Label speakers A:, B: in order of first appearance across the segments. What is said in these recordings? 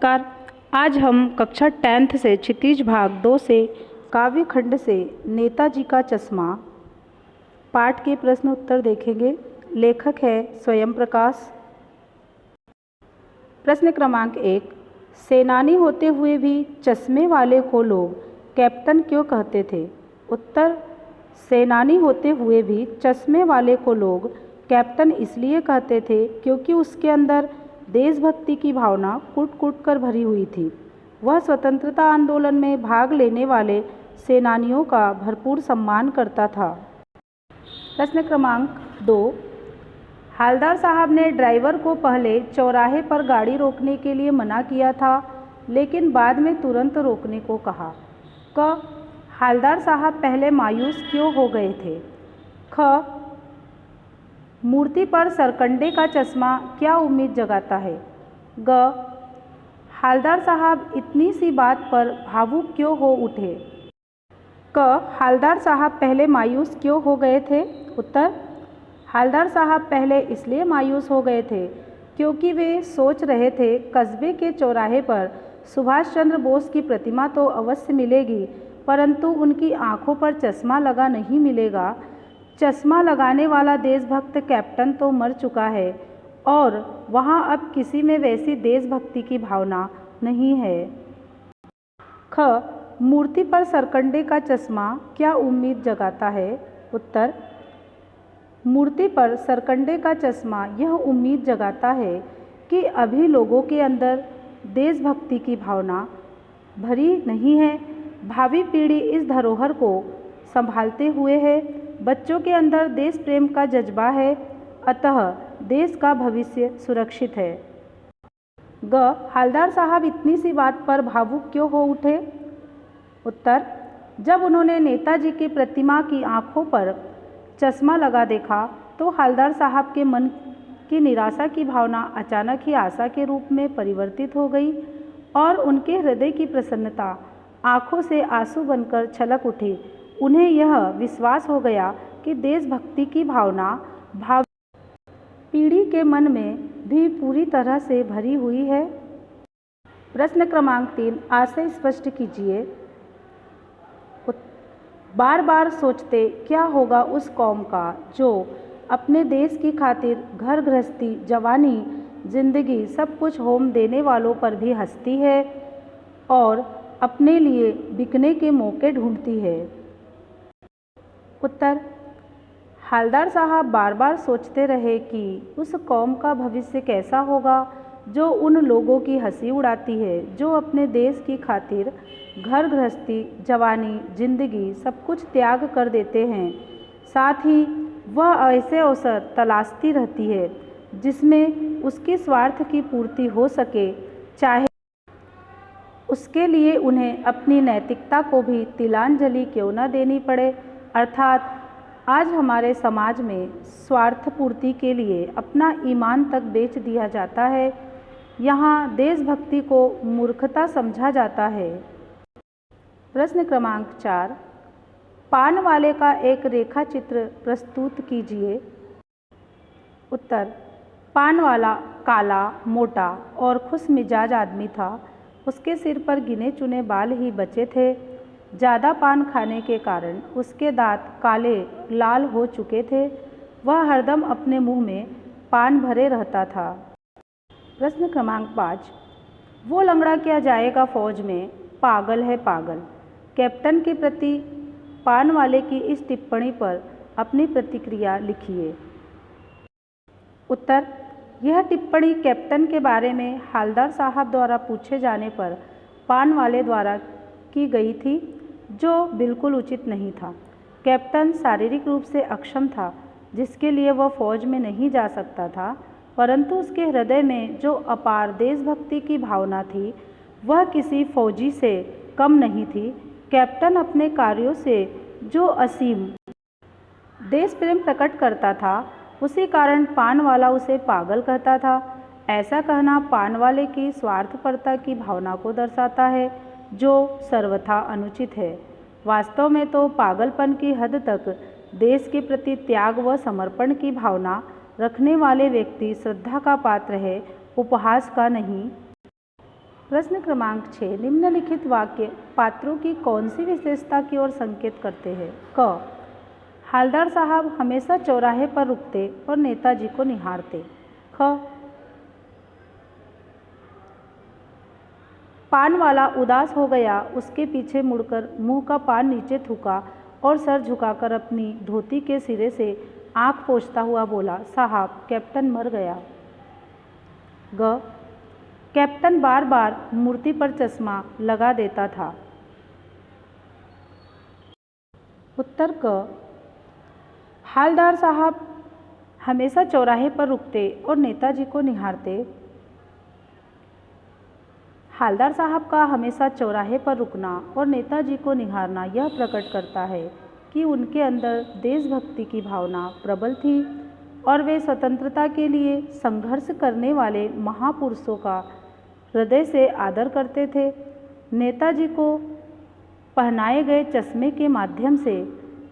A: नमस्कार। आज हम कक्षा 10th से क्षितिज भाग 2 से काव्य खंड से नेताजी का चश्मा पाठ के प्रश्न उत्तर देखेंगे। लेखक है स्वयं प्रकाश। प्रश्न क्रमांक 1, सेनानी होते हुए भी चश्मे वाले को लोग कैप्टन क्यों कहते थे? उत्तर, सेनानी होते हुए भी चश्मे वाले को लोग कैप्टन इसलिए कहते थे क्योंकि उसके अंदर देशभक्ति की भावना कूट-कूट कर भरी हुई थी। वह स्वतंत्रता आंदोलन में भाग लेने वाले सेनानियों का भरपूर सम्मान करता था। प्रश्न क्रमांक 2, हालदार साहब ने ड्राइवर को पहले चौराहे पर गाड़ी रोकने के लिए मना किया था, लेकिन बाद में तुरंत रोकने को कहा। क, हालदार साहब पहले मायूस क्यों हो गए थे? ख, मूर्ति पर सरकंडे का चश्मा क्या उम्मीद जगाता है? ग, हालदार साहब इतनी सी बात पर भावुक क्यों हो उठे? क, हालदार साहब पहले मायूस क्यों हो गए थे? उत्तर, हालदार साहब पहले इसलिए मायूस हो गए थे क्योंकि वे सोच रहे थे कस्बे के चौराहे पर सुभाष चंद्र बोस की प्रतिमा तो अवश्य मिलेगी, परंतु उनकी आंखों पर चश्मा लगा नहीं मिलेगा। चश्मा लगाने वाला देशभक्त कैप्टन तो मर चुका है और वहाँ अब किसी में वैसी देशभक्ति की भावना नहीं है। ख, मूर्ति पर सरकंडे का चश्मा क्या उम्मीद जगाता है? उत्तर, मूर्ति पर सरकंडे का चश्मा यह उम्मीद जगाता है कि अभी लोगों के अंदर देशभक्ति की भावना भरी नहीं है। भावी पीढ़ी इस धरोहर को संभालते हुए है। बच्चों के अंदर देश प्रेम का जज्बा है, अतः देश का भविष्य सुरक्षित है। ग, हालदार साहब इतनी सी बात पर भावुक क्यों हो उठे? उत्तर, जब उन्होंने नेताजी की प्रतिमा की आंखों पर चश्मा लगा देखा तो हालदार साहब के मन की निराशा की भावना अचानक ही आशा के रूप में परिवर्तित हो गई और उनके हृदय की प्रसन्नता आंखों से आंसू बनकर छलक उठी। उन्हें यह विश्वास हो गया कि देशभक्ति की भावना भावी पीढ़ी के मन में भी पूरी तरह से भरी हुई है। प्रश्न क्रमांक 3, आशय स्पष्ट कीजिए। बार बार सोचते क्या होगा उस कौम का जो अपने देश की खातिर घर गृहस्थी, जवानी, जिंदगी सब कुछ होम देने वालों पर भी हंसती है और अपने लिए बिकने के मौके ढूंढती है। उत्तर, हालदार साहब बार बार सोचते रहे कि उस कौम का भविष्य कैसा होगा जो उन लोगों की हंसी उड़ाती है जो अपने देश की खातिर घर गृहस्थी, जवानी, जिंदगी सब कुछ त्याग कर देते हैं। साथ ही वह ऐसे अवसर तलाशती रहती है जिसमें उसके स्वार्थ की पूर्ति हो सके, चाहे उसके लिए उन्हें अपनी नैतिकता को भी तिलांजलि क्यों न देनी पड़े। अर्थात आज हमारे समाज में स्वार्थ पूर्ति के लिए अपना ईमान तक बेच दिया जाता है। यहाँ देशभक्ति को मूर्खता समझा जाता है। प्रश्न क्रमांक 4, पान वाले का एक रेखा चित्र प्रस्तुत कीजिए। उत्तर, पान वाला काला, मोटा और खुश मिजाज आदमी था। उसके सिर पर गिने चुने बाल ही बचे थे। ज़्यादा पान खाने के कारण उसके दांत काले लाल हो चुके थे। वह हरदम अपने मुंह में पान भरे रहता था। प्रश्न क्रमांक 5, वो लंगड़ा क्या जाएगा फौज में, पागल है पागल। कैप्टन के प्रति पान वाले की इस टिप्पणी पर अपनी प्रतिक्रिया लिखिए। उत्तर, यह टिप्पणी कैप्टन के बारे में हालदार साहब द्वारा पूछे जाने पर पान वाले द्वारा की गई थी, जो बिल्कुल उचित नहीं था। कैप्टन शारीरिक रूप से अक्षम था, जिसके लिए वह फौज में नहीं जा सकता था, परंतु उसके हृदय में जो अपार देशभक्ति की भावना थी वह किसी फौजी से कम नहीं थी। कैप्टन अपने कार्यों से जो असीम देश प्रेम प्रकट करता था, उसी कारण पान वाला उसे पागल कहता था। ऐसा कहना पान वाले की स्वार्थपरता की भावना को दर्शाता है, जो सर्वथा अनुचित है। वास्तव में तो पागलपन की हद तक देश के प्रति त्याग व समर्पण की भावना रखने वाले व्यक्ति श्रद्धा का पात्र है, उपहास का नहीं। प्रश्न क्रमांक 6, निम्नलिखित वाक्य पात्रों की कौन सी विशेषता की ओर संकेत करते हैं? क, हालदार साहब हमेशा चौराहे पर रुकते और नेताजी को निहारते। ख, पान वाला उदास हो गया, उसके पीछे मुड़कर मुंह का पान नीचे थूका और सर झुकाकर अपनी धोती के सिरे से आंख पोंछता हुआ बोला, साहब कैप्टन मर गया। ग, कैप्टन बार बार मूर्ति पर चश्मा लगा देता था। उत्तर क, हालदार साहब हमेशा चौराहे पर रुकते और नेताजी को निहारते। हालदार साहब का हमेशा चौराहे पर रुकना और नेताजी को निहारना यह प्रकट करता है कि उनके अंदर देशभक्ति की भावना प्रबल थी और वे स्वतंत्रता के लिए संघर्ष करने वाले महापुरुषों का हृदय से आदर करते थे। नेताजी को पहनाए गए चश्मे के माध्यम से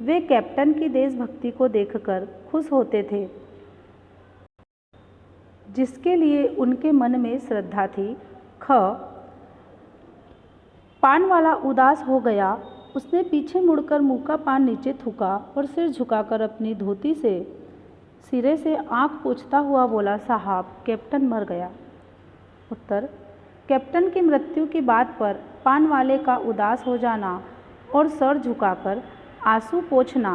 A: वे कैप्टन की देशभक्ति को देखकर खुश होते थे, जिसके लिए उनके मन में श्रद्धा थी। ख, पान वाला उदास हो गया, उसने पीछे मुड़कर मुंह का पान नीचे थूका और सिर झुकाकर अपनी धोती से सिरे से आंख पोंछता हुआ बोला, साहब कैप्टन मर गया। उत्तर, कैप्टन की मृत्यु की बात पर पान वाले का उदास हो जाना और सर झुकाकर आंसू पोंछना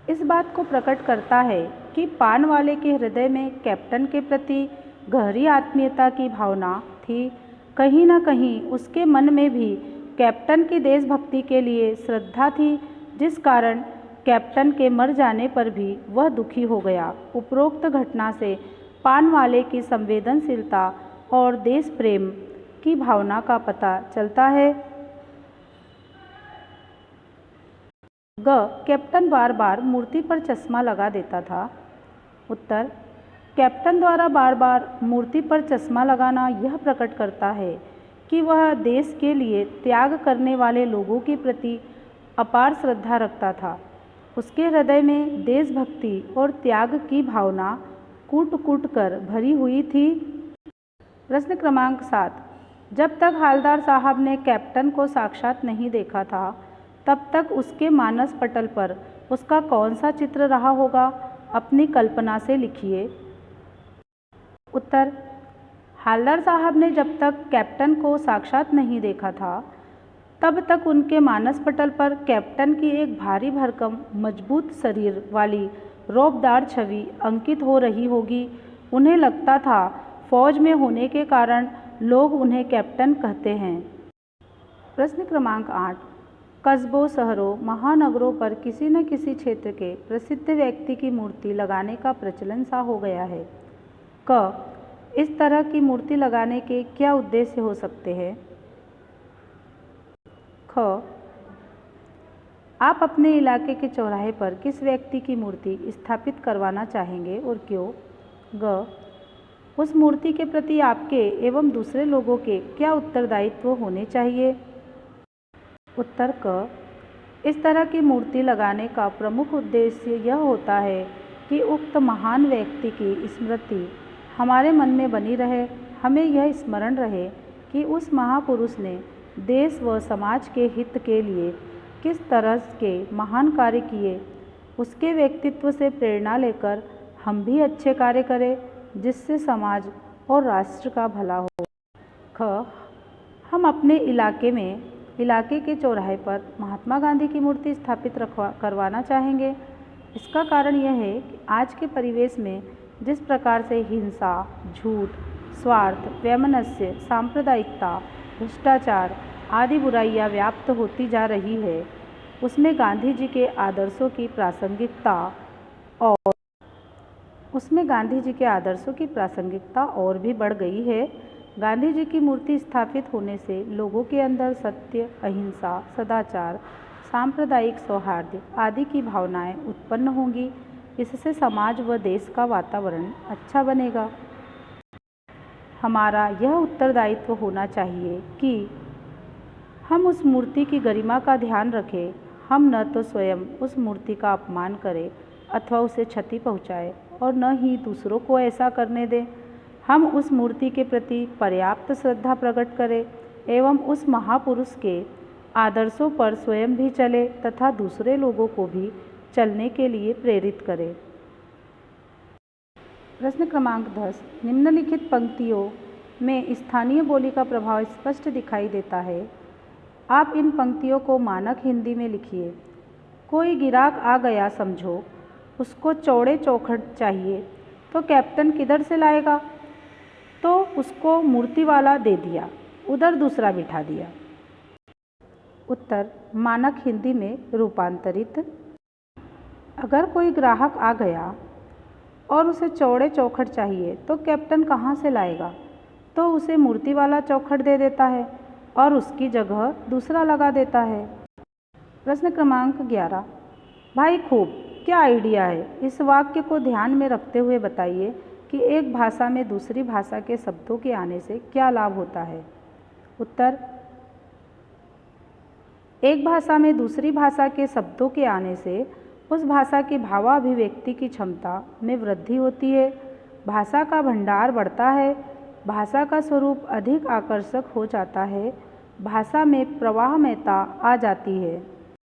A: इस बात को प्रकट करता है कि पान वाले के हृदय में कैप्टन के प्रति गहरी आत्मीयता की भावना थी। कहीं न कहीं उसके मन में भी कैप्टन की देशभक्ति के लिए श्रद्धा थी, जिस कारण कैप्टन के मर जाने पर भी वह दुखी हो गया। उपरोक्त घटना से पान वाले की संवेदनशीलता और देश प्रेम की भावना का पता चलता है। ग, कैप्टन बार बार मूर्ति पर चश्मा लगा देता था। उत्तर, कैप्टन द्वारा बार बार मूर्ति पर चश्मा लगाना यह प्रकट करता है कि वह देश के लिए त्याग करने वाले लोगों के प्रति अपार श्रद्धा रखता था। उसके हृदय में देशभक्ति और त्याग की भावना कूट कूट कर भरी हुई थी। प्रश्न क्रमांक 7, जब तक हालदार साहब ने कैप्टन को साक्षात नहीं देखा था, तब तक उसके मानस पटल पर उसका कौन सा चित्र रहा होगा? अपनी कल्पना से लिखिए। उत्तर, हालदार साहब ने जब तक कैप्टन को साक्षात नहीं देखा था, तब तक उनके मानस पटल पर कैप्टन की एक भारी भरकम मजबूत शरीर वाली रौबदार छवि अंकित हो रही होगी। उन्हें लगता था फौज में होने के कारण लोग उन्हें कैप्टन कहते हैं। प्रश्न क्रमांक 8, कस्बों, शहरों, महानगरों पर किसी न किसी क्षेत्र के प्रसिद्ध व्यक्ति की मूर्ति लगाने का प्रचलन सा हो गया है। क, इस तरह की मूर्ति लगाने के क्या उद्देश्य हो सकते हैं? ख, आप अपने इलाके के चौराहे पर किस व्यक्ति की मूर्ति स्थापित करवाना चाहेंगे और क्यों? ग, उस मूर्ति के प्रति आपके एवं दूसरे लोगों के क्या उत्तरदायित्व होने चाहिए? उत्तर क, इस तरह की मूर्ति लगाने का प्रमुख उद्देश्य यह होता है कि उक्त महान व्यक्ति की स्मृति हमारे मन में बनी रहे। हमें यह स्मरण रहे कि उस महापुरुष ने देश व समाज के हित के लिए किस तरह के महान कार्य किए। उसके व्यक्तित्व से प्रेरणा लेकर हम भी अच्छे कार्य करें, जिससे समाज और राष्ट्र का भला हो। ख, हम अपने इलाके के चौराहे पर महात्मा गांधी की मूर्ति स्थापित करवाना चाहेंगे। इसका कारण यह है कि आज के परिवेश में जिस प्रकार से हिंसा, झूठ, स्वार्थ, वैमनस्य, सांप्रदायिकता, भ्रष्टाचार आदि बुराइयां व्याप्त होती जा रही है, उसमें गांधी जी के आदर्शों की प्रासंगिकता और भी बढ़ गई है। गांधी जी की मूर्ति स्थापित होने से लोगों के अंदर सत्य, अहिंसा, सदाचार, सांप्रदायिक सौहार्द आदि की भावनाएं उत्पन्न होंगी। इससे समाज व देश का वातावरण अच्छा बनेगा। हमारा यह उत्तरदायित्व होना चाहिए कि हम उस मूर्ति की गरिमा का ध्यान रखें। हम न तो स्वयं उस मूर्ति का अपमान करें अथवा उसे क्षति पहुंचाएं और न ही दूसरों को ऐसा करने दें। हम उस मूर्ति के प्रति पर्याप्त श्रद्धा प्रकट करें एवं उस महापुरुष के आदर्शों पर स्वयं भी चले तथा दूसरे लोगों को भी चलने के लिए प्रेरित करें। प्रश्न क्रमांक 10। निम्नलिखित पंक्तियों में स्थानीय बोली का प्रभाव स्पष्ट दिखाई देता है। आप इन पंक्तियों को मानक हिंदी में लिखिए। कोई गिराक आ गया समझो, उसको चौड़े चौखट चाहिए, तो कैप्टन किधर से लाएगा? तो उसको मूर्ति वाला दे दिया, उधर दूसरा बिठा दिया। उत्तर मानक हिंदी में रूपांतरित। अगर कोई ग्राहक आ गया और उसे चौड़े चौखट चाहिए तो कैप्टन कहाँ से लाएगा? तो उसे मूर्ति वाला चौखट दे देता है और उसकी जगह दूसरा लगा देता है। प्रश्न क्रमांक 11। भाई खूब, क्या आइडिया है? इस वाक्य को ध्यान में रखते हुए बताइए कि एक भाषा में दूसरी भाषा के शब्दों के आने से क्या लाभ होता है। उत्तर एक भाषा में दूसरी भाषा के शब्दों के आने से उस भाषा की भावाभिव्यक्ति की क्षमता में वृद्धि होती है, भाषा का भंडार बढ़ता है, भाषा का स्वरूप अधिक आकर्षक हो जाता है, भाषा में प्रवाहमयता आ जाती है।